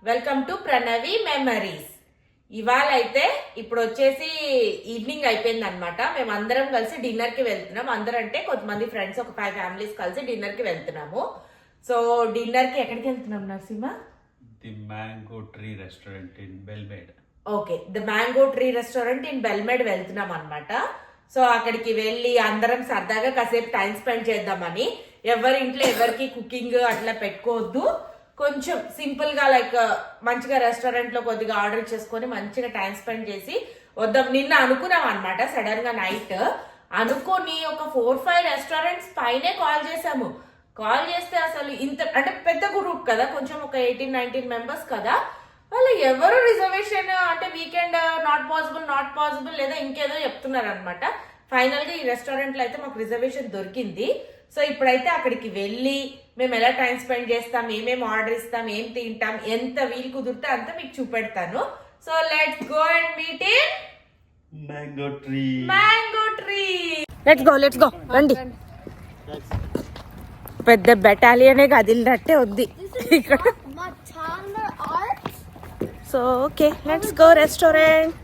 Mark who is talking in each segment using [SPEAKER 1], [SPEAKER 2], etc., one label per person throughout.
[SPEAKER 1] Welcome to Pranavi memories. ఇవాళ అయితే ఇప్పుడు వచ్చేసి ఈవినింగ్ అయిపోయింది అనమాట. మేము అందరం కలిసి డిన్నర్ కి వెళ్తున్నాం. అందరం అంటే కొంతమంది ఫ్రెండ్స్, ఒక 5 ఫ్యామిలీస్ కలిసి డిన్నర్ కి వెళ్తున్నాము. సో డిన్నర్ కి ఎక్కడికి వెళ్తున్నాం Narasimha?
[SPEAKER 2] The mango tree restaurant in Belmead.
[SPEAKER 1] Okay, the mango tree restaurant in Belmead వెళ్తున్నాం అనమాట. సో అక్కడికి వెళ్ళి అందరం సరదాగా కాసేపు టైం స్పెండ్ చేద్దామని. ఎవరి ఇంట్లో ఎవరికి కుకింగ్ అట్లా పెట్టుకోవద్దు, కొంచెం సింపుల్ గా లైక్ మంచిగా రెస్టారెంట్ లో కొద్దిగా ఆర్డర్ చేసుకొని మంచిగా టైం స్పెండ్ చేసి వద్దాం. నిన్న అనుకున్నాం అనమాట, సడన్ గా నైట్ అనుకొని ఒక 4-5 రెస్టారెంట్స్ పైనే కాల్ చేసాము. కాల్ చేస్తే అసలు ఇంత అంటే పెద్ద గ్రూప్ కదా, కొంచెం ఒక 18-19 మెంబర్స్ కదా, వాళ్ళు ఎవరు రిజర్వేషన్ అంటే వీకెండ్ నాట్ పాసిబుల్ లేదా ఇంకేదో చెప్తున్నారు అనమాట. ఫైనల్ గా ఈ రెస్టారెంట్ లో అయితే మాకు రిజర్వేషన్ దొరికింది. సో ఇప్పుడైతే అక్కడికి వెళ్ళి మేము ఎలా టైం స్పెండ్ చేస్తాం, ఏమేమి ఆర్డర్ ఇస్తాం, ఏం తింటాం, ఎంత వీలు కుదిరితే అంత మీకు చూపెడతాను. So let's go and meet in
[SPEAKER 2] mango tree.
[SPEAKER 1] Let's go రండి. పెద్ద బెటాలియనే కదిలినట్టే ఉంది ఇక్కడ. So okay, let's go restaurant.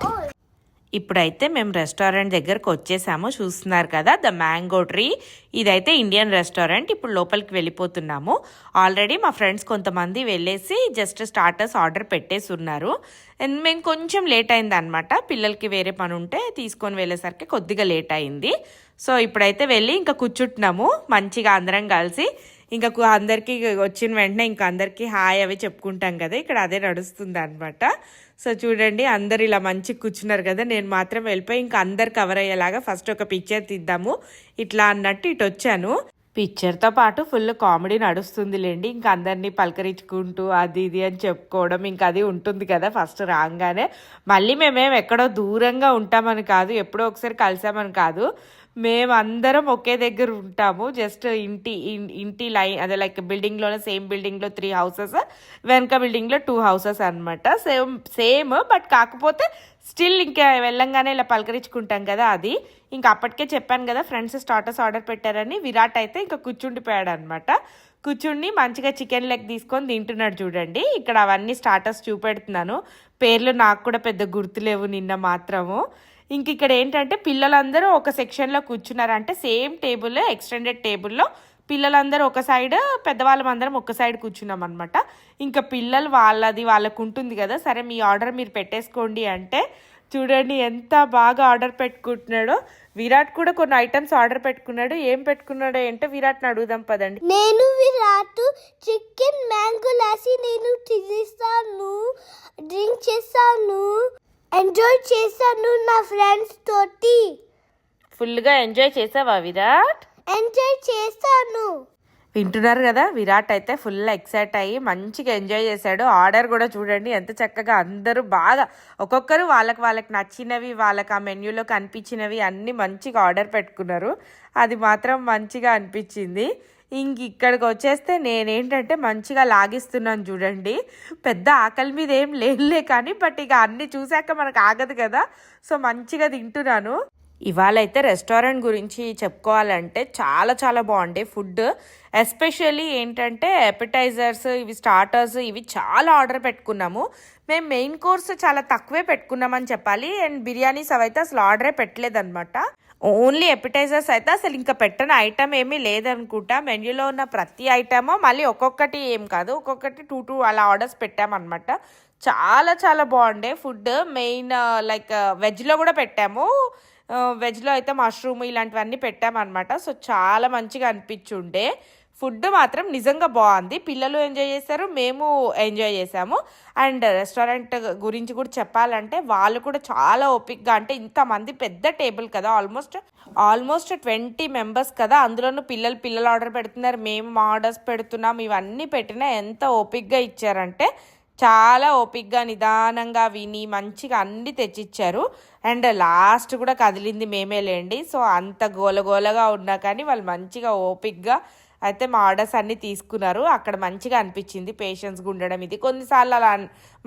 [SPEAKER 1] ఇప్పుడైతే మేము రెస్టారెంట్ దగ్గరకు వచ్చేసాము. చూస్తున్నారు కదా, ద మ్యాంగో ట్రీ. ఇదైతే ఇండియన్ రెస్టారెంట్. ఇప్పుడు లోపలికి వెళ్ళిపోతున్నాము. ఆల్రెడీ మా ఫ్రెండ్స్ కొంతమంది వెళ్ళేసి జస్ట్ స్టార్టర్స్ ఆర్డర్ పెట్టేసి ఉన్నారు. అండ్ మేము కొంచెం లేట్ అయింది అనమాట, పిల్లలకి వేరే పని ఉంటే తీసుకొని వెళ్ళేసరికి కొద్దిగా లేట్ అయింది. సో ఇప్పుడైతే వెళ్ళి ఇంకా కూర్చుంటున్నాము మంచిగా అందరం కలిసి. ఇంకా అందరికీ వచ్చిన వెంటనే ఇంకా అందరికీ హాయ్ అవి చెప్పుకుంటాం కదా, ఇక్కడ అదే నడుస్తుంది అనమాట. సో చూడండి, అందరు ఇలా మంచిగా కూర్చున్నారు కదా, నేను మాత్రం వెళ్ళిపోయి ఇంకా అందరు కవర్ అయ్యేలాగా ఫస్ట్ ఒక పిక్చర్ తీద్దాము ఇట్లా అన్నట్టు ఇటు వచ్చాను. పిక్చర్తో పాటు ఫుల్ కామెడీ నడుస్తుంది లేండి. ఇంకా అందరినీ పలకరించుకుంటూ అది ఇది అని చెప్పుకోవడం ఇంకా అది ఉంటుంది కదా ఫస్ట్ రాగానే. మళ్ళీ మేమేం ఎక్కడో దూరంగా ఉంటామని కాదు, ఎప్పుడో ఒకసారి కలిసామని కాదు, మేమందరం ఒకే దగ్గర ఉంటాము. జస్ట్ ఇంటి లైన్ అదే లైక్ బిల్డింగ్లోనే, సేమ్ బిల్డింగ్లో 3 హౌసెస్, వెనక బిల్డింగ్లో 2 హౌసెస్ అనమాట. సేమ్ బట్ కాకపోతే స్టిల్ ఇంకా వెళ్ళంగానే ఇలా పలకరించుకుంటాం కదా అది. ఇంకా అప్పటికే చెప్పాను కదా ఫ్రెండ్స్ స్టార్టర్స్ ఆర్డర్ పెట్టారని. విరాట్ అయితే ఇంకా కూర్చుండిపోయాడు అనమాట. కూర్చుని మంచిగా చికెన్ లెగ్ తీసుకొని తింటున్నాడు చూడండి. ఇక్కడ అవన్నీ స్టార్టర్స్ చూపెడుతున్నాను, పేర్లు నాకు కూడా పెద్ద గుర్తులేవు నిన్న మాత్రము. ఇంక ఇక్కడ ఏంటంటే పిల్లలందరూ ఒక సెక్షన్లో కూర్చున్నారు, అంటే సేమ్ టేబుల్, ఎక్స్టెండెడ్ టేబుల్లో పిల్లలందరూ ఒక సైడ్, పెద్దవాళ్ళం అందరం ఒక సైడ్ కూర్చున్నాం అనమాట. ఇంకా పిల్లలు వాళ్ళకు ఉంటుంది కదా, సరే మీ ఆర్డర్ మీరు పెట్టేసుకోండి అంటే చూడండి ఎంత బాగా ఆర్డర్ పెట్టుకుంటున్నాడో. విరాట్ కూడా కొన్ని ఐటమ్స్ ఆర్డర్ పెట్టుకున్నాడు. ఏం పెట్టుకున్నాడో ఏంటో విరాట్ని అడుగుదాం పదండి.
[SPEAKER 3] నేను విరాట్ చికెన్ మ్యాంగో లాసి నేను తినేస్తాను, డ్రింక్ చేస్తాను, ఎంజాయ్ చేస్తాను నా ఫ్రెండ్స్ తోటి.
[SPEAKER 1] ఫుల్గా ఎంజాయ్ చేసావా విరాట్?
[SPEAKER 3] ఎంజాయ్ చేస్తాను.
[SPEAKER 1] వింటున్నారు కదా, విరాట్ అయితే ఫుల్ ఎక్సైట్ అయ్యి మంచిగా ఎంజాయ్ చేశాడు. ఆర్డర్ కూడా చూడండి ఎంత చక్కగా అందరూ బాగా ఒక్కొక్కరు వాళ్ళకి నచ్చినవి, వాళ్ళకి ఆ మెన్యూలో కనిపించినవి అన్నీ మంచిగా ఆర్డర్ పెట్టుకున్నారు. అది మాత్రం మంచిగా అనిపించింది. ఇక్కడికి వచ్చేస్తే నేనేంటంటే మంచిగా లాగిస్తున్నాను చూడండి. పెద్ద ఆకలి మీద ఏం లేదులే కానీ, బట్ ఇక అన్నీ చూశాక మనకు ఆగదు కదా, సో మంచిగా తింటున్నాను. ఇవాళ అయితే రెస్టారెంట్ గురించి చెప్పుకోవాలంటే చాలా చాలా బాగుండే ఫుడ్. ఎస్పెషల్లీ ఏంటంటే ఎపిటైజర్స్, ఇవి స్టార్టర్స్, ఇవి చాలా ఆర్డర్ పెట్టుకున్నాము. మేము మెయిన్ కోర్స్ చాలా తక్కువే పెట్టుకున్నామని చెప్పాలి. అండ్ బిర్యానీస్ అవైతే అసలు ఆర్డరే పెట్టలేదన్నమాట. ఓన్లీ ఎపిటైజర్స్ అయితే అసలు ఇంకా పెట్టని ఐటమ్ ఏమీ లేదనుకుంటా. మెన్యూలో ఉన్న ప్రతి ఐటమ్ మళ్ళీ ఒక్కొక్కటి ఏం కాదు, ఒక్కొక్కటి 2 అలా ఆర్డర్స్ పెట్టామన్నమాట. చాలా చాలా బాగుండే ఫుడ్. మెయిన్ లైక్ వెజ్లో కూడా పెట్టాము. వెజ్లో అయితే మష్రూమ్ ఇలాంటివన్నీ పెట్టామన్నమాట. సో చాలా మంచిగా అనిపించుండే. ఫుడ్ మాత్రం నిజంగా బాగుంది. పిల్లలు ఎంజాయ్ చేశారు, మేము ఎంజాయ్ చేసాము. అండ్ రెస్టారెంట్ గురించి కూడా చెప్పాలంటే వాళ్ళు కూడా చాలా ఓపిక్గా, అంటే ఇంతమంది పెద్ద టేబుల్ కదా, ఆల్మోస్ట్ 20 మెంబర్స్ కదా, అందులోనూ పిల్లలు ఆర్డర్ పెడుతున్నారు, మేము ఆర్డర్స్ పెడుతున్నాం, ఇవన్నీ పెట్టినా ఎంత ఓపిక్గా ఇచ్చారంటే చాలా ఓపిక్గా నిదానంగా విని మంచిగా అన్ని తెచ్చిచ్చారు. అండ్ లాస్ట్ కూడా కదిలింది మేమే లేండి. సో అంత గోలగోలగా ఉన్నా కానీ వాళ్ళు మంచిగా ఓపిక్గా అయితే మా ఆర్డర్స్ అన్నీ తీసుకున్నారు. అక్కడ మంచిగా అనిపించింది పేషెన్స్గా ఉండడం. ఇది కొన్నిసార్లు అలా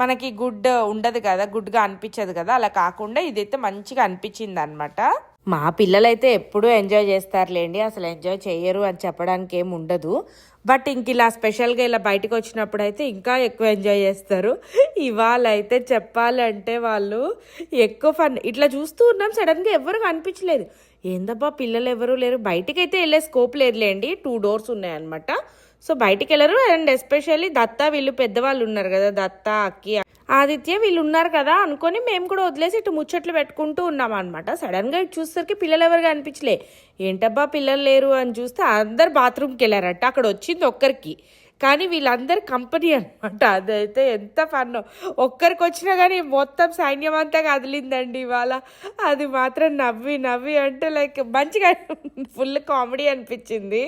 [SPEAKER 1] మనకి గుడ్గా అనిపించదు కదా, అలా కాకుండా ఇదైతే మంచిగా అనిపించింది అనమాట. మా పిల్లలైతే ఎప్పుడూ ఎంజాయ్ చేస్తారులేండి, అసలు ఎంజాయ్ చేయరు అని చెప్పడానికి ఏమి ఉండదు. బట్ ఇంక ఇలా స్పెషల్గా ఇలా బయటకు వచ్చినప్పుడు అయితే ఇంకా ఎక్కువ ఎంజాయ్ చేస్తారు. ఇవాళ అయితే చెప్పాలంటే వాళ్ళు ఎక్కువ ఫన్. ఇట్లా చూస్తూ ఉన్నాం, సడన్గా ఎవరు కనిపించలేదు. ఏందబ్బా పిల్లలు ఎవరు లేరు, బయటికి అయితే వెళ్ళే స్కోప్ లేదులేండి, 2 doors ఉన్నాయన్నమాట. సో బయటికి వెళ్ళరు. అండ్ ఎస్పెషల్లీ దత్త వీళ్ళు పెద్దవాళ్ళు ఉన్నారు కదా, దత్త, అక్కి, ఆదిత్య వీళ్ళు ఉన్నారు కదా అనుకొని మేము కూడా వదిలేసి ఇటు ముచ్చట్లు పెట్టుకుంటూ ఉన్నాం అనమాట. సడన్గా ఇటు చూసేసరికి పిల్లలు ఎవరుగా అనిపించలే. ఏంటబ్బా పిల్లలు లేరు అని చూస్తే అందరు బాత్రూమ్కి వెళ్ళారట. అక్కడ వచ్చింది ఒక్కరికి, కానీ వీళ్ళందరు కంపెనీ అనమాట. అదైతే ఎంత ఫన్నో. ఒక్కరికి వచ్చినా కానీ మొత్తం సైన్యం అంతా కదిలిందండి ఇవాళ. అది మాత్రం నవ్వి నవ్వి అంటే లైక్ మంచిగా ఫుల్ కామెడీ అనిపించింది.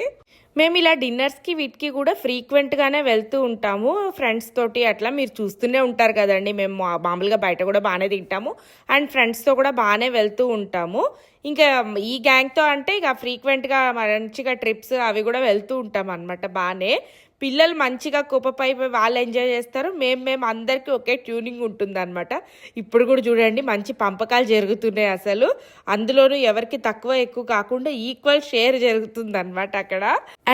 [SPEAKER 1] మేము ఇలా డిన్నర్స్కి వీటికి కూడా ఫ్రీక్వెంట్గానే వెళ్తూ ఉంటాము ఫ్రెండ్స్ తోటి. అట్లా మీరు చూస్తూనే ఉంటారు కదండి, మేము మామూలుగా బయట కూడా బాగానే తింటాము అండ్ ఫ్రెండ్స్తో కూడా బాగానే వెళ్తూ ఉంటాము. ఇంకా ఈ గ్యాంగ్తో అంటే ఇక ఫ్రీక్వెంట్గా మంచిగా ట్రిప్స్ అవి కూడా వెళ్తూ ఉంటాం అనమాట. బాగానే పిల్లలు మంచిగా కోపపై వాళ్ళు ఎంజాయ్ చేస్తారు, మేము అందరికీ ఒకే ట్యూనింగ్ ఉంటుంది అనమాట. ఇప్పుడు కూడా చూడండి మంచి పంపకాలు జరుగుతున్నాయి అసలు. అందులోనూ ఎవరికి తక్కువ ఎక్కువ కాకుండా ఈక్వల్ షేర్ జరుగుతుంది అనమాట అక్కడ.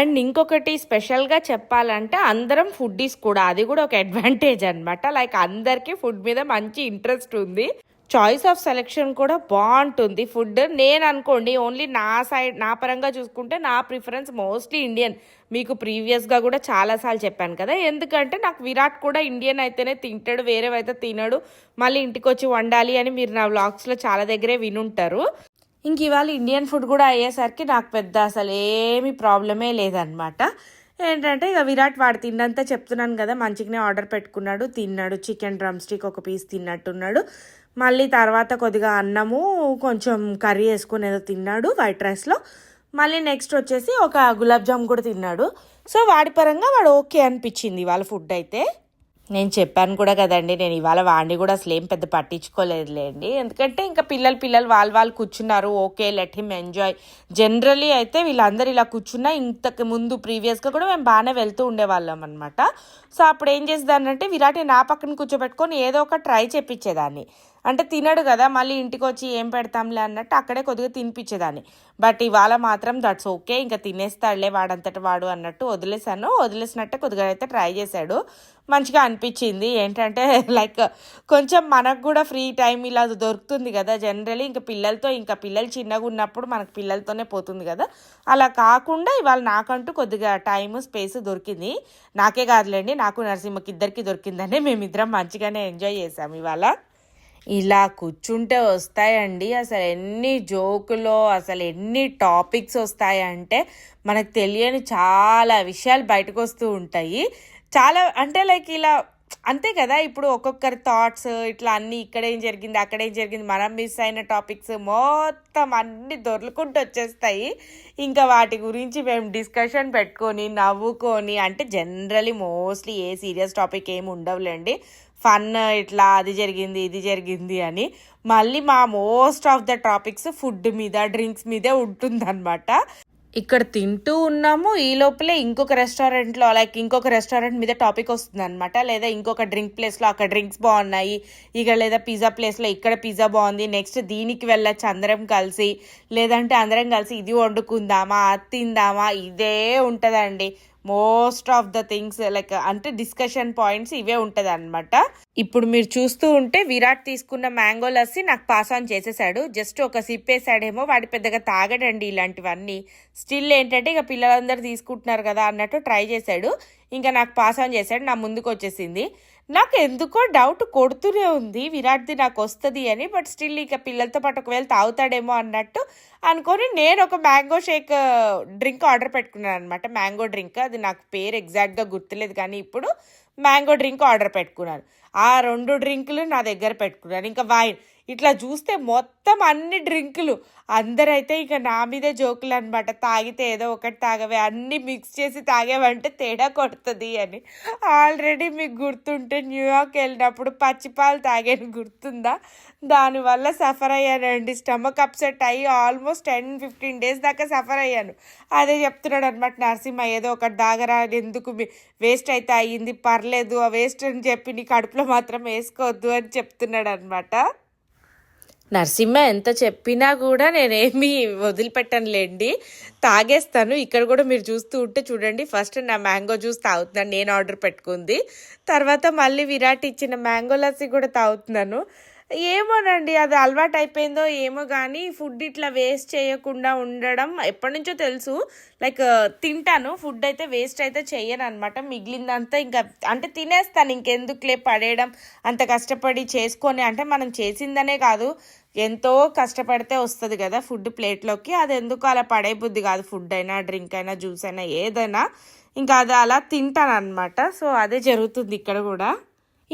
[SPEAKER 1] అండ్ ఇంకొకటి స్పెషల్గా చెప్పాలంటే అందరం ఫుడ్డీస్ కూడా, అది కూడా ఒక అడ్వాంటేజ్ అనమాట. లైక్ అందరికీ ఫుడ్ మీద మంచి ఇంట్రెస్ట్ ఉంది, చాయిస్ ఆఫ్ సెలెక్షన్ కూడా బాగుంటుంది ఫుడ్. నేను అనుకోండి ఓన్లీ నా పరంగా చూసుకుంటే నా ప్రిఫరెన్స్ మోస్ట్లీ ఇండియన్. మీకు ప్రీవియస్గా కూడా చాలాసార్లు చెప్పాను కదా, ఎందుకంటే నాకు విరాట్ కూడా ఇండియన్ అయితేనే తింటాడు, వేరేవైతే తినడు, మళ్ళీ ఇంటికి వచ్చి వండాలి అని మీరు నా వ్లాగ్స్లో చాలా దగ్గరే వినుంటారు. ఇంక ఇవాళ ఇండియన్ ఫుడ్ కూడా అయ్యేసరికి నాకు పెద్ద అసలు ఏమీ ప్రాబ్లమే లేదనమాట. ఏంటంటే ఇక విరాట్ వాడు తిన్నంతా చెప్తున్నాను కదా, మంచిగానే ఆర్డర్ పెట్టుకున్నాడు, తిన్నాడు. చికెన్ డ్రమ్ స్టిక్ ఒక పీస్ తిన్నట్టున్నాడు. మళ్ళీ తర్వాత కొద్దిగా అన్నము కొంచెం కర్రీ వేసుకొని ఏదో తిన్నాడు వైట్ రైస్లో. మళ్ళీ నెక్స్ట్ వచ్చేసి ఒక గులాబ్ జామ్ కూడా తిన్నాడు. సో వాడి పరంగా వాడు ఓకే అనిపించింది ఇవాళ ఫుడ్ అయితే. నేను చెప్పాను కూడా కదండి, నేను ఇవాళ వాడిని కూడా అసలు ఏం పెద్ద పట్టించుకోలేదులేండి, ఎందుకంటే ఇంకా పిల్లలు వాళ్ళు కూర్చున్నారు, okay let him enjoy. Generally అయితే వీళ్ళందరూ ఇలా కూర్చున్నా ఇంతకు ముందు ప్రీవియస్గా కూడా మేము బాగానే వెళ్తూ ఉండేవాళ్ళం అనమాట. సో అప్పుడు ఏం చేసేదాన్ని అంటే విరాట్ని నా పక్కన కూర్చోబెట్టుకొని ఏదో ఒక ట్రై చేపించేదాన్ని. అంటే తినడు కదా, మళ్ళీ ఇంటికి వచ్చి ఏం పెడతాంలే అన్నట్టు అక్కడే కొద్దిగా తినిపించేదాన్ని. బట్ ఇవాళ మాత్రం దట్స్ ఓకే, ఇంకా తినేస్తాడులే వాడంతట వాడు అన్నట్టు వదిలేసినట్టే కొద్దిగా అయితే ట్రై చేశాడు. మంచిగా అనిపించింది. ఏంటంటే లైక్ కొంచెం మనకు కూడా ఫ్రీ టైం ఇలా దొరుకుతుంది కదా జనరలీ. ఇంకా పిల్లలు చిన్నగా ఉన్నప్పుడు మనకు పిల్లలతోనే పోతుంది కదా, అలా కాకుండా ఇవాళ నాకంటూ కొద్దిగా టైము స్పేస్ దొరికింది. నాకే కాదులేండి, నాకు నరసింహకి ఇద్దరికి దొరికిందని మేమిద్దరం మంచిగానే ఎంజాయ్ చేసాము ఇవాళ. ఇలా కూర్చుంటే వస్తాయండి అసలు ఎన్ని జోకులో, అసలు ఎన్ని టాపిక్స్ వస్తాయంటే మనకు తెలియని చాలా విషయాలు బయటకు వస్తూ ఉంటాయి. చాలా అంటే లైక్ ఇలా అంతే కదా, ఇప్పుడు ఒక్కొక్కరి థాట్స్ ఇట్లా అన్నీ ఇక్కడేం జరిగింది అక్కడేం జరిగింది, మనం మిస్ అయిన టాపిక్స్ మొత్తం అన్నీ దొర్లుకుంటూ వచ్చేస్తాయి. ఇంకా వాటి గురించి మేము డిస్కషన్ పెట్టుకొని నవ్వుకొని, అంటే జనరలీ మోస్ట్లీ ఏ సీరియస్ టాపిక్ ఏమి ఉండవులేండి, ఫన్ ఇట్లా అది జరిగింది ఇది జరిగింది అని. మళ్ళీ మా most of the topics food మీద డ్రింక్స్ మీదే ఉంటుందన్నమాట. ఇక్కడ తింటూ ఉన్నాము, ఈ లోపలే ఇంకొక రెస్టారెంట్ మీద టాపిక్ వస్తుంది అనమాట. లేదా ఇంకొక డ్రింక్ ప్లేస్లో అక్కడ డ్రింక్స్ బాగున్నాయి, ఇక లేదా పిజ్జా ప్లేస్లో ఇక్కడ పిజ్జా బాగుంది, నెక్స్ట్ దీనికి వెళ్ళచ్చు అందరం కలిసి, లేదంటే అందరం కలిసి ఇది వండుకుందామా అది తిందామా, ఇదే ఉంటుందండి most of the things. Like అంటే డిస్కషన్ పాయింట్స్ ఇవే ఉంటుంది అనమాట. ఇప్పుడు మీరు చూస్తూ ఉంటే విరాట్ తీసుకున్న మ్యాంగో లస్సీ నాకు పాస్ ఆన్ చేసేసాడు. జస్ట్ ఒక సిప్ వేసాడేమో, వాడి పెద్దగా తాగడండి ఇలాంటివన్నీ. స్టిల్ ఏంటంటే ఇక పిల్లలందరూ తీసుకుంటున్నారు కదా అన్నట్టు ట్రై చేశాడు. ఇంకా నాకు పాస్ ఆన్ చేశాడు, నా ముందుకు వచ్చేసింది. నాకు ఎందుకో డౌట్ కొడుతూనే ఉంది విరాట్ది నాకు వస్తుంది అని. బట్ స్టిల్ ఇక పిల్లలతో పాటు ఒకవేళ తాగుతాడేమో అన్నట్టు అనుకొని నేను ఒక మ్యాంగో షేక్ డ్రింక్ ఆర్డర్ పెట్టుకున్నాను అనమాట. మ్యాంగో డ్రింక్, అది నాకు పేరు ఎగ్జాక్ట్గా గుర్తులేదు, కానీ ఇప్పుడు మ్యాంగో డ్రింక్ ఆర్డర్ పెట్టుకున్నాను. ఆ 2 డ్రింకులు నా దగ్గర పెట్టుకున్నాను. ఇంకా వైన్, ఇట్లా చూస్తే మొత్తం అన్ని డ్రింకులు. అందరైతే ఇక నా మీదే జోకులు అనమాట, తాగితే ఏదో ఒకటి తాగవే, అన్నీ మిక్స్ చేసి తాగేవంటే తేడా కొడుతుంది అని. ఆల్రెడీ మీకు గుర్తుంటే న్యూయార్క్ వెళ్ళినప్పుడు పచ్చిపాలు తాగాను, గుర్తుందా? దానివల్ల సఫర్ అయ్యానండి, స్టమక్ అప్సెట్ అయ్యి ఆల్మోస్ట్ 10-15 days దాకా సఫర్ అయ్యాను. అదే చెప్తున్నాడు అనమాట నరసింహ, ఏదో ఒకటి తాగరా, ఎందుకు వేస్ట్ అయితే అయ్యింది, పర్లేదు ఆ వేస్ట్ అని చెప్పి నీ కడుపులో మాత్రం వేసుకోవద్దు అని చెప్తున్నాడు అనమాట. నరసింహ ఎంత చెప్పినా కూడా నేనేమి వదిలిపెట్టనులేండి, తాగేస్తాను. ఇక్కడ కూడా మీరు చూస్తూ ఉంటే చూడండి, ఫస్ట్ నా మ్యాంగో జ్యూస్ తాగుతున్నాను, నేను ఆర్డర్ పెట్టుకుంది. తర్వాత మళ్ళీ విరాట్ ఇచ్చిన మ్యాంగో లస్సీ కూడా తాగుతున్నాను. ఏమోనండి, అది అలవాటు అయిపోయిందో ఏమో కానీ ఫుడ్ ఇట్లా వేస్ట్ చేయకుండా ఉండడం ఎప్పటి నుంచో తెలుసు. లైక్ తింటాను, ఫుడ్ అయితే వేస్ట్ అయితే చెయ్యను అనమాట. మిగిలిందంతా ఇంకా అంటే తినేస్తాను, ఇంకెందుకులే పడేయడం, అంత కష్టపడి చేసుకొని. అంటే మనం చేసిందనే కాదు, ఎంతో కష్టపడితే వస్తుంది కదా ఫుడ్ ప్లేట్లోకి, అది ఎందుకు అలా పడే బుద్ధి కాదు. ఫుడ్ అయినా, డ్రింక్ అయినా, జ్యూస్ అయినా, ఏదైనా ఇంకా అది అలా తింటాను అనమాట. సో అదే జరుగుతుంది ఇక్కడ కూడా.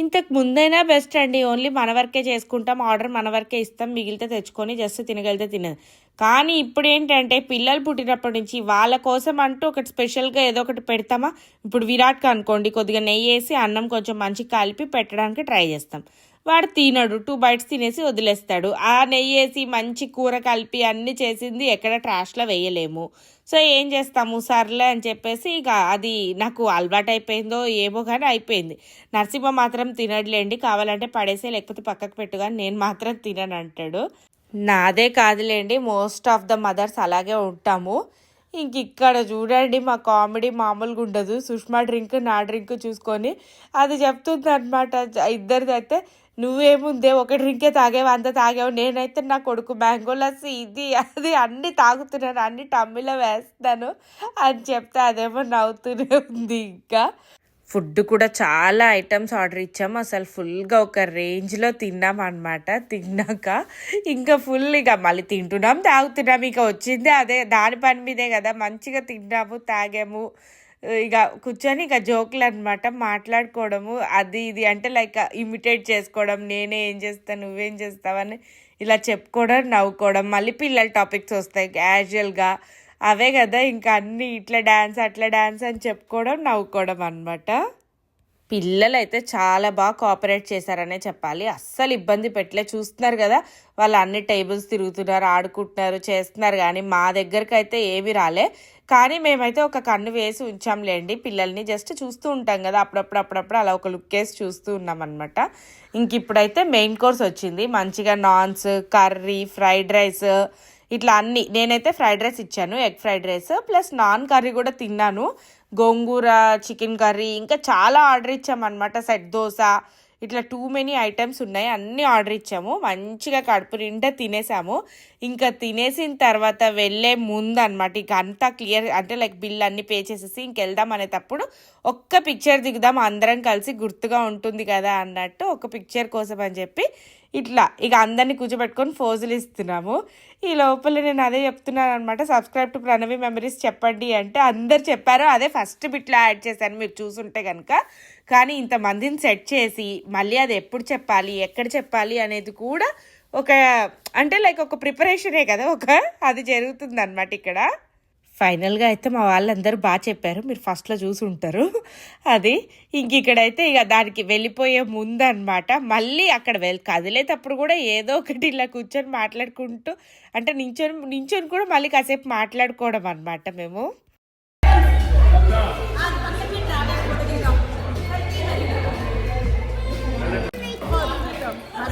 [SPEAKER 1] ఇంతకు ముందైనా బెస్ట్ అండి, ఓన్లీ మన వరకే చేసుకుంటాం, ఆర్డర్ మన వరకే ఇస్తాం, మిగిలితే తెచ్చుకొని జస్ట్ తినగలితే తినదు. కానీ ఇప్పుడు ఏంటంటే పిల్లలు పుట్టినప్పటి నుంచి వాళ్ళ కోసం అంటూ ఒకటి స్పెషల్గా ఏదో ఒకటి పెడతామా. ఇప్పుడు విరాట్కి అనుకోండి, కొద్దిగా నెయ్యి వేసి అన్నం కొంచెం మంచిగా కలిపి పెట్టడానికి ట్రై చేస్తాం. వాడు తినడు, 2 bites తినేసి వదిలేస్తాడు. ఆ నెయ్యి వేసి మంచి కూర కలిపి అన్నీ చేసింది ఎక్కడ ట్రాష్లో వేయలేము. సో ఏం చేస్తాము, సర్లే అని చెప్పేసి ఇక అది నాకు అలవాటు అయిపోయిందో ఏమో కానీ అయిపోయింది. నరసింహ మాత్రం తినట్లేండి, కావాలంటే పడేసే లేకపోతే పక్కకు పెట్టుగా, నేను మాత్రం తినను అంటాడు. నాదే కాదులేండి, మోస్ట్ ఆఫ్ ద మదర్స్ అలాగే ఉంటాము. ఇంక ఇక్కడ చూడండి మా కామెడీ మామూలుగా ఉండదు. సుష్మా డ్రింక్ నా డ్రింక్ చూసుకొని అది చెప్తుంది అనమాట. ఇద్దరిది అయితే నువ్వేముందే ఒక డ్రింకే తాగేవు, అంత తాగేవు, నేనైతే నా కొడుకు మ్యాంగో లస్సీ ఇది అది అన్నీ తాగుతున్నాను, అన్ని టమ్మిలో వేస్తాను అని చెప్తే అదేమో నవ్వుతూనే ఉంది. ఇంకా ఫుడ్ కూడా చాలా ఐటమ్స్ ఆర్డర్ ఇచ్చాము, అసలు ఫుల్గా ఒక రేంజ్లో తిన్నాం అనమాట. తిన్నాక ఇంకా ఫుల్ ఇక మళ్ళీ తింటున్నాం, తాగుతున్నాం, ఇక వచ్చింది అదే దాని పని మీదే కదా. మంచిగా తిన్నాము, తాగాము, ఇక కూర్చొని ఇక జోకులు అనమాట, మాట్లాడుకోవడము, అది ఇది అంటే లైక్ ఇమిటేట్ చేసుకోవడం, నేనే ఏం చేస్తాను నువ్వేం చేస్తావని ఇలా చెప్పుకోవడం, నవ్వుకోవడం. మళ్ళీ పిల్లల టాపిక్స్ వస్తాయి క్యాజువల్గా, అవే కదా ఇంకా అన్నీ ఇట్లా డ్యాన్స్ అట్లా డ్యాన్స్ అని చెప్పుకోవడం, నవ్వుకోవడం అనమాట. పిల్లలు అయితే చాలా బాగా కోఆపరేట్ చేశారనే చెప్పాలి, అస్సలు ఇబ్బంది పెట్టలే. చూస్తున్నారు కదా వాళ్ళు అన్ని టేబుల్స్ తిరుగుతున్నారు, ఆడుకుంటున్నారు, చేస్తున్నారు, కానీ మా దగ్గరికి అయితే ఏమీ రాలే. కానీ మేమైతే ఒక కన్ను వేసి ఉంచాంలేండి పిల్లల్ని, జస్ట్ చూస్తూ ఉంటాం కదా అప్పుడప్పుడు అలా ఒక లుక్ వేసి చూస్తూ ఉన్నాం అనమాట. ఇంక ఇప్పుడైతే మెయిన్ కోర్స్ వచ్చింది, మంచిగా నాన్స్, కర్రీ, ఫ్రైడ్ రైస్, ఇట్లా అన్నీ. నేనైతే ఫ్రైడ్ రైస్ ఇచ్చాను, egg fried rice plus non curry కూడా తిన్నాను, గోంగూర చికెన్ కర్రీ, ఇంకా చాలా ఆర్డర్ ఇచ్చామన్నమాట. సెట్ దోశ, ఇట్లా టూ మెనీ ఐటమ్స్ ఉన్నాయి, అన్నీ ఆర్డర్ ఇచ్చాము. మంచిగా కడుపు నిండా తినేసాము. ఇంకా తినేసిన తర్వాత వెళ్ళే ముందు అనమాట ఇక అంతా క్లియర్ అంటే లైక్ బిల్ అన్నీ పే చేసేసి ఇంకెళ్దాం అనేటప్పుడు ఒక్క పిక్చర్ దిగుదాం అందరం కలిసి, గుర్తుగా ఉంటుంది కదా అన్నట్టు ఒక పిక్చర్ కోసం అని చెప్పి ఇట్లా ఇక అందరినీ కూర్చోబెట్టుకొని ఫోజులు ఇస్తున్నాము. ఈ లోపల నేను అదే చెప్తున్నాను అనమాట, సబ్స్క్రైబ్ టు ప్రణవి మెమరీస్ చెప్పండి అంటే అందరు చెప్పారు. అదే ఫస్ట్ బిట్లో యాడ్ చేశాను మీరు చూసుంటే కనుక. కానీ ఇంతమందిని సెట్ చేసి మళ్ళీ అది ఎప్పుడు చెప్పాలి, ఎక్కడ చెప్పాలి అనేది కూడా ఒక అంటే లైక్ ఒక ప్రిపరేషనే కదా, ఒక అది జరుగుతుంది అనమాట ఇక్కడ. ఫైనల్గా అయితే మా వాళ్ళందరూ బాగా చెప్పారు, మీరు ఫస్ట్లో చూసి ఉంటారు అది. ఇంక ఇక్కడైతే ఇక దానికి వెళ్ళిపోయే ముందు అనమాట, మళ్ళీ అక్కడ కదిలేటప్పుడు కూడా ఏదో ఒకటి ఇలా కూర్చొని మాట్లాడుకుంటూ అంటే నించొని కూడా మళ్ళీ కాసేపు మాట్లాడుకోవడం అనమాట మేము.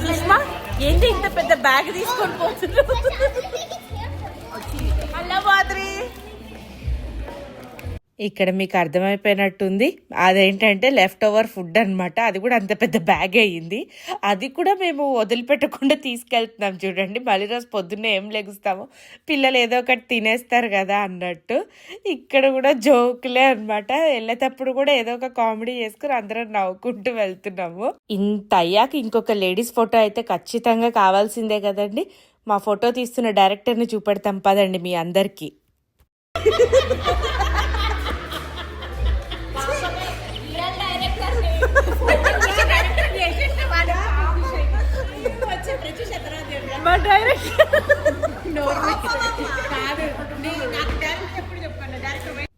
[SPEAKER 1] సుష్మా ఏంటి ఇంత పెద్ద బ్యాగ్ తీసుకొని పోతున్నావు? హలో మాధురి, ఇక్కడ మీకు అర్థమైపోయినట్టుంది, అదేంటంటే లెఫ్ట్ ఓవర్ ఫుడ్ అనమాట. అది కూడా అంత పెద్ద బ్యాగ్ అయ్యింది, అది కూడా మేము వదిలిపెట్టకుండా తీసుకెళ్తున్నాం. చూడండి మళ్ళీ రోజు పొద్దున్నే ఏం లెగుస్తామో పిల్లలు ఏదో ఒకటి తినేస్తారు కదా అన్నట్టు. ఇక్కడ కూడా జోకులే అనమాట, వెళ్ళేటప్పుడు కూడా ఏదో ఒక కామెడీ చేసుకుని అందరం నవ్వుకుంటూ వెళ్తున్నాము. ఇంత అయ్యాక ఇంకొక లేడీస్ ఫోటో అయితే ఖచ్చితంగా కావాల్సిందే కదండి. మా ఫోటో తీస్తున్న డైరెక్టర్ని చూపెడతాం పదండి మీ అందరికీ. మా డైరెక్టర్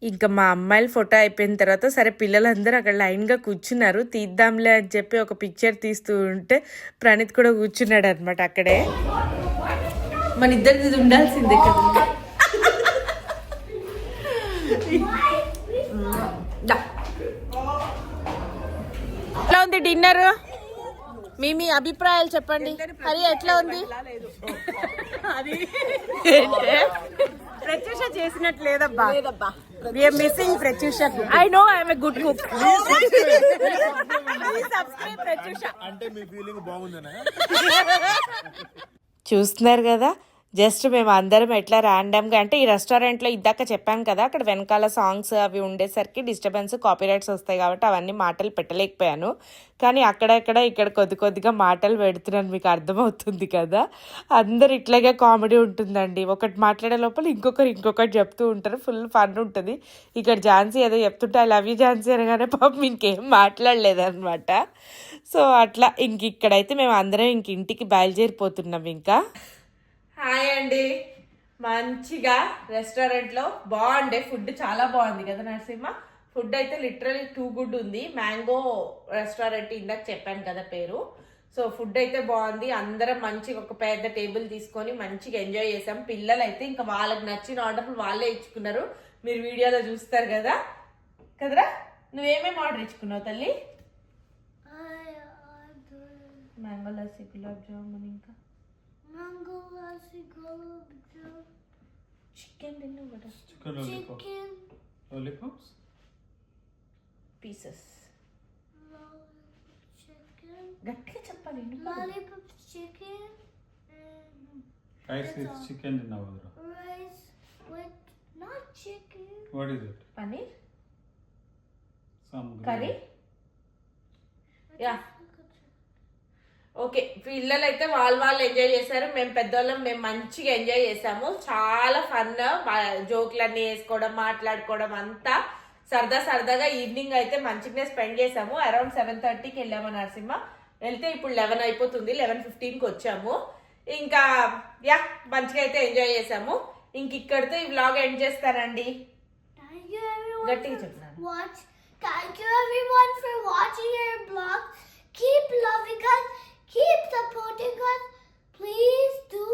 [SPEAKER 1] ఇంకా మా అమ్మాయిల ఫోటో అయిపోయిన తర్వాత సరే పిల్లలందరూ అక్కడ లైన్గా కూర్చున్నారు, తీద్దాంలే అని చెప్పి ఒక పిక్చర్ తీస్తూ ఉంటే ప్రణీత్ కూడా కూర్చున్నాడు అనమాట అక్కడే. మన ఇద్దరిది ఉండాల్సిందే కదా. ఎలా ఉంది డిన్నర్? మీ అభిప్రాయాలు చెప్పండి. హరి ఎట్లా ఉంది?
[SPEAKER 4] ప్రత్యూష చేసినట్టు లేదబ్బా. Missing Pratyusha. I know I'm a good cook. Subscribe Pratyusha.
[SPEAKER 5] అంటే మీ ఫీలింగ్ బాగుందనే.
[SPEAKER 1] చూస్తున్నారు కదా, జస్ట్ మేము అందరం ఎట్లా ర్యాండమ్గా అంటే ఈ రెస్టారెంట్లో ఇందాక చెప్పాను కదా, అక్కడ వెనకాల సాంగ్స్ అవి ఉండేసరికి డిస్టర్బెన్స్ కాపీరైట్స్ వస్తాయి కాబట్టి అవన్నీ మాటలు పెట్టలేకపోయాను. కానీ అక్కడక్కడ ఇక్కడ కొద్దిగా మాటలు పెడుతున్నాను, మీకు అర్థమవుతుంది కదా. అందరు ఇట్లాగే కామెడీ ఉంటుందండి. ఒకటి మాట్లాడే లోపల ఇంకొకటి చెప్తూ ఉంటారు. ఫుల్ ఫన్ ఉంటుంది. ఇక్కడ ఝాన్సీ ఏదో చెప్తుంటే ఐ లవ్ యూ ఝాన్సీ అనగానే పాపం ఇంకేం మాట్లాడలేదన్నమాట. సో అట్లా ఇక్కడైతే మేము అందరం ఇంటికి బయలుదేరిపోతున్నాం. ఇంకా హాయ్ అండి, మంచిగా రెస్టారెంట్లో బాగుండే ఫుడ్, చాలా బాగుంది కదా నరసింహ. ఫుడ్ అయితే లిటరలీ టూ గుడ్ ఉంది. మ్యాంగో రెస్టారెంట్ ఇందాక చెప్పాను కదా పేరు. సో ఫుడ్ అయితే బాగుంది. అందరం మంచిగా ఒక పెద్ద టేబుల్ తీసుకొని మంచిగా ఎంజాయ్ చేసాం. పిల్లలు అయితే ఇంకా వాళ్ళకి నచ్చిన ఆర్డర్లు వాళ్ళే ఇచ్చుకున్నారు. మీరు వీడియోలో చూస్తారు కదా కదరా. నువ్వేమేమి ఆర్డర్ ఇచ్చుకున్నావు తల్లి? మ్యాంగో లస్సీ, గులాబ్ జామున్, ఇంకా
[SPEAKER 3] Mango lassi, gulab jamun,
[SPEAKER 1] chicken తిన్నావు కదా,
[SPEAKER 3] chicken,
[SPEAKER 2] Lollipops?
[SPEAKER 1] పీసెస్.
[SPEAKER 3] chicken,
[SPEAKER 1] గట్టిగా చెప్పాలి.
[SPEAKER 3] lollipops, chicken, and
[SPEAKER 2] Rice with chicken in our.
[SPEAKER 3] rice with not chicken.
[SPEAKER 2] What is it?
[SPEAKER 1] Paneer
[SPEAKER 2] Some
[SPEAKER 1] curry. Yeah okay. పిల్లలు అయితే వాళ్ళు ఎంజాయ్ చేశారు. మేము పెద్దవాళ్ళం మేము మంచిగా ఎంజాయ్ చేసాము. చాలా ఫన్, జోకులన్నీ వేసుకోవడం, మాట్లాడుకోవడం అంతా సరదాగా ఈవినింగ్ అయితే మంచిగానే స్పెండ్ చేసాము. అరౌండ్ 7:30కి వెళ్ళాము నరసింహ. వెళ్తే ఇప్పుడు 11 అయిపోతుంది. 11:15కి వచ్చాము. ఇంకా యా మంచిగా అయితే ఎంజాయ్ చేసాము. ఇక్కడితో ఈ వ్లాగ్ ఎండ్ చేస్తానండి.
[SPEAKER 3] Thank you everyone.
[SPEAKER 1] గట్టిగా చెప్తున్నాను.
[SPEAKER 3] Thank you everyone for watching our vlog. Keep loving us. Keep supporting us. Please do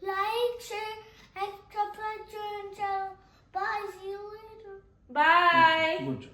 [SPEAKER 3] like, share, and subscribe to our channel. Bye. See you later.
[SPEAKER 1] Bye.
[SPEAKER 2] Good.